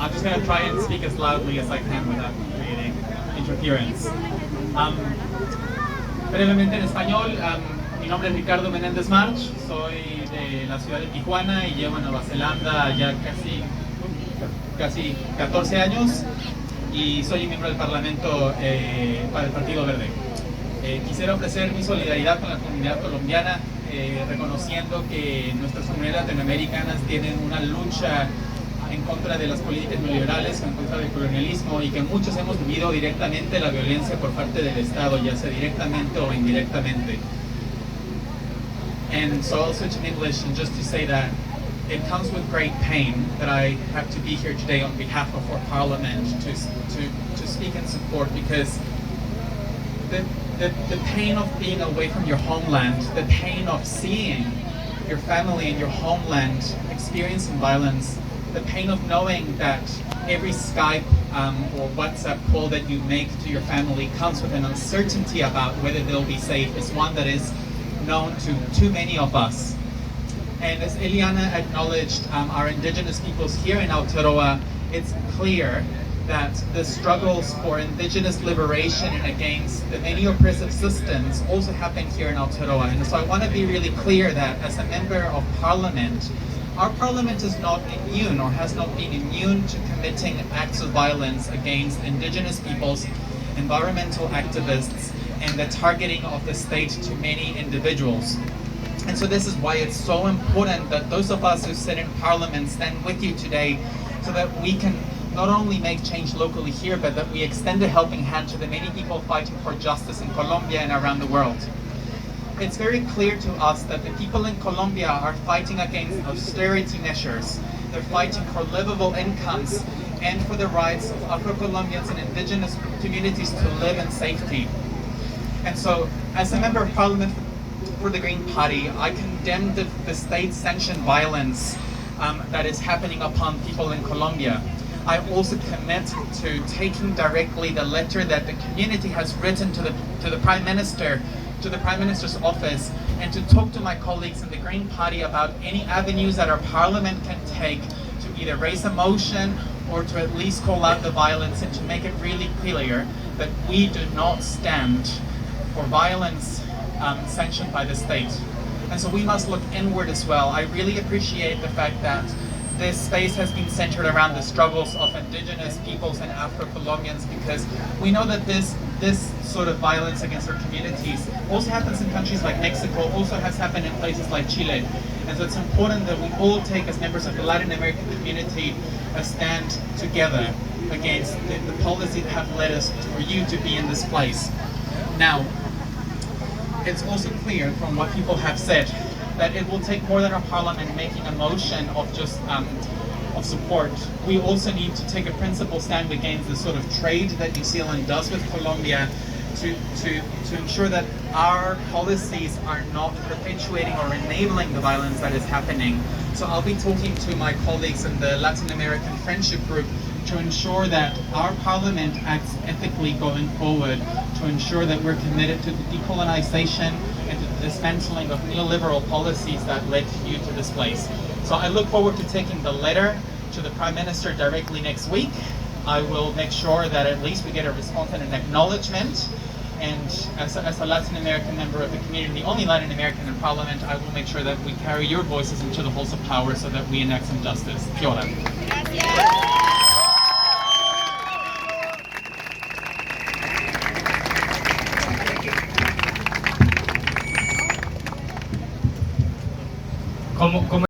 I'm just going to try and speak as loudly as I can without creating interference. Brevemente en español, mi nombre es Ricardo Menéndez March, soy de la ciudad de Tijuana y llevo en Nueva Zelanda ya casi 14 años y soy miembro del Parlamento para el Partido Verde. Quisiera ofrecer mi solidaridad con la comunidad colombiana, reconociendo que nuestras comunidades latinoamericanas tienen una lucha en contra de las políticas neoliberales, en contra del colonialismo y que muchos hemos vivido directamente la violencia por parte del Estado, ya sea directamente o indirectamente. And so I'll switch in English and just to say that it comes with great pain that I have to be here today on behalf of our Parliament to speak in support, because the pain of being away from your homeland, the pain of seeing your family in your homeland experiencing violence, the pain of knowing that every Skype or WhatsApp call that you make to your family comes with an uncertainty about whether they'll be safe is one that is known to too many of us. And as Eliana acknowledged, our indigenous peoples here in Aotearoa, it's clear that the struggles for indigenous liberation and against the many oppressive systems also happen here in Aotearoa. And so I want to be really clear that as a member of Parliament, our Parliament is not immune or has not been immune to committing acts of violence against indigenous peoples, environmental activists, and the targeting of the state to many individuals. And so this is why it's so important that those of us who sit in Parliament stand with you today so that we can not only make change locally here, but that we extend a helping hand to the many people fighting for justice in Colombia and around the world. It's very clear to us that the people in Colombia are fighting against austerity measures. They're fighting for livable incomes and for the rights of Afro-Colombians and indigenous communities to live in safety. And so, as a member of Parliament for the Green Party, I condemn the state-sanctioned violence that is happening upon people in Colombia. I also commit to taking directly the letter that the community has written to the Prime Minister, to the Prime Minister's office, and to talk to my colleagues in the Green Party about any avenues that our Parliament can take to either raise a motion or to at least call out the violence and to make it really clear that we do not stand for violence sanctioned by the state. And so we must look inward as well. I really appreciate the fact that this space has been centered around the struggles of indigenous peoples and Afro-Colombians, because we know that this sort of violence against our communities also happens in countries like Mexico, also has happened in places like Chile. And so it's important that we all take, as members of the Latin American community, a stand together against the policies that have led us for you to be in this place. Now, it's also clear from what people have said that it will take more than our Parliament making a motion of just of support. We also need to take a principled stand against the sort of trade that New Zealand does with Colombia to ensure that our policies are not perpetuating or enabling the violence that is happening. So I'll be talking to my colleagues in the Latin American Friendship Group to ensure that our Parliament acts ethically going forward, to ensure that we're committed to the decolonization and to the dismantling of neoliberal policies that led you to this place. So I look forward to taking the letter to the Prime Minister directly next week. I will make sure that at least we get a response and an acknowledgement. And as a Latin American member of the community, the only Latin American in Parliament, I will make sure that we carry your voices into the halls of power so that we enact some justice. Kia ora. ¿Cómo